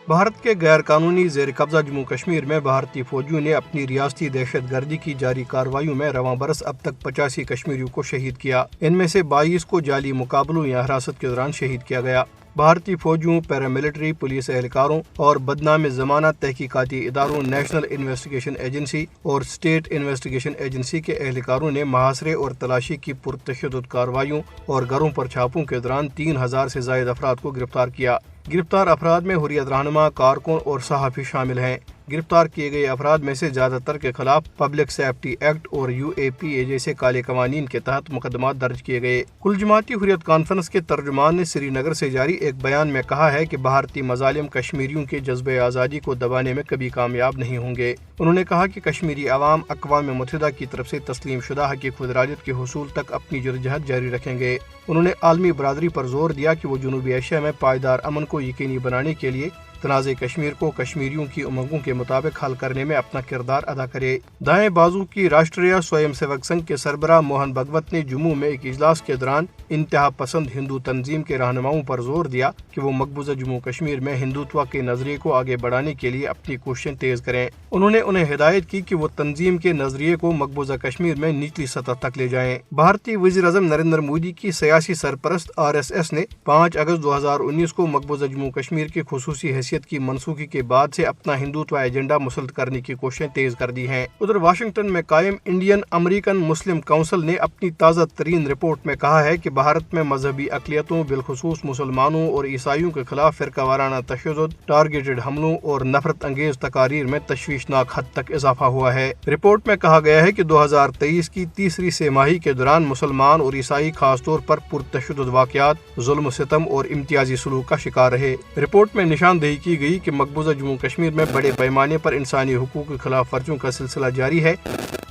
بھارت کے غیر قانونی زیر قبضہ جموں کشمیر میں بھارتی فوجیوں نے اپنی ریاستی دہشت گردی کی جاری کارروائیوں میں رواں برس اب تک 85 کشمیریوں کو شہید کیا۔ ان میں سے 22 کو جعلی مقابلوں یا حراست کے دوران شہید کیا گیا۔ بھارتی فوجیوں، پیراملٹری پولیس اہلکاروں اور بدنام زمانہ تحقیقاتی اداروں نیشنل انویسٹیگیشن ایجنسی اور اسٹیٹ انویسٹیگیشن ایجنسی کے اہلکاروں نے محاصرے اور تلاشی کی پرتشدد کارروائیوں اور گھروں پر چھاپوں کے دوران 3000 سے زائد افراد کو گرفتار کیا۔ گرفتار افراد میں حریت رہنما، کارکن اور صحافی شامل ہیں۔ گرفتار کیے گئے افراد میں سے زیادہ تر کے خلاف پبلک سیفٹی ایکٹ اور UAPA جیسے کالے قوانین کے تحت مقدمات درج کیے گئے۔ کل جماعتی حریت کانفرنس کے ترجمان نے سری نگر سے جاری ایک بیان میں کہا ہے کہ بھارتی مظالم کشمیریوں کے جذبہ آزادی کو دبانے میں کبھی کامیاب نہیں ہوں گے۔ انہوں نے کہا کہ کشمیری عوام اقوام متحدہ کی طرف سے تسلیم شدہ حق خودارادیت کے حصول تک اپنی جدوجہد جاری رکھیں گے۔ انہوں نے عالمی برادری پر زور دیا کہ وہ جنوبی ایشیا میں پائیدار امن کو یقینی بنانے کے لیے تنازع کشمیر کو کشمیریوں کی امنگوں کے مطابق حل کرنے میں اپنا کردار ادا کرے۔ دائیں بازو کی راشٹریہ سویم سیوک سنگھ کے سربراہ موہن بھگوت نے جموں میں ایک اجلاس کے دوران انتہا پسند ہندو تنظیم کے رہنماؤں پر زور دیا کہ وہ مقبوضہ جموں کشمیر میں ہندوتوا کے نظریے کو آگے بڑھانے کے لیے اپنی کوششیں تیز کریں۔ انہوں نے انہیں ہدایت کی کہ وہ تنظیم کے نظریے کو مقبوضہ کشمیر میں نچلی سطح تک لے جائیں۔ بھارتی وزیر اعظم نریندر مودی کی سیاسی سرپرست RSS نے 5 اگست 2019 کو مقبوضہ جموں کشمیر کی خصوصی حیثیت کی منسوخی کے بعد سے اپنا ہندوتوا ایجنڈا مسلط کرنے کی کوششیں تیز کر دی ہیں۔ ادھر واشنگٹن میں قائم انڈین امریکن مسلم کونسل نے اپنی تازہ ترین رپورٹ میں کہا ہے کہ بھارت میں مذہبی اقلیتوں بالخصوص مسلمانوں اور عیسائیوں کے خلاف فرقہ وارانہ تشدد، ٹارگیٹڈ حملوں اور نفرت انگیز تقاریر میں تشویشناک حد تک اضافہ ہوا ہے۔ رپورٹ میں کہا گیا ہے کہ 2023 کی تیسری سہ ماہی کے دوران مسلمان اور عیسائی خاص طور پر پرتشدد واقعات، ظلم و ستم اور امتیازی سلوک کا شکار رہے۔ رپورٹ میں نشاندہی کی گئی کہ مقبوضہ جموں کشمیر میں بڑے پیمانے پر انسانی حقوق کی خلاف ورزیوں کا سلسلہ جاری ہے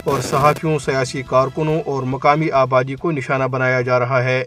اور صحافیوں، سیاسی کارکنوں اور مقامی آبادی کو نشانہ بنایا جا رہا ہے۔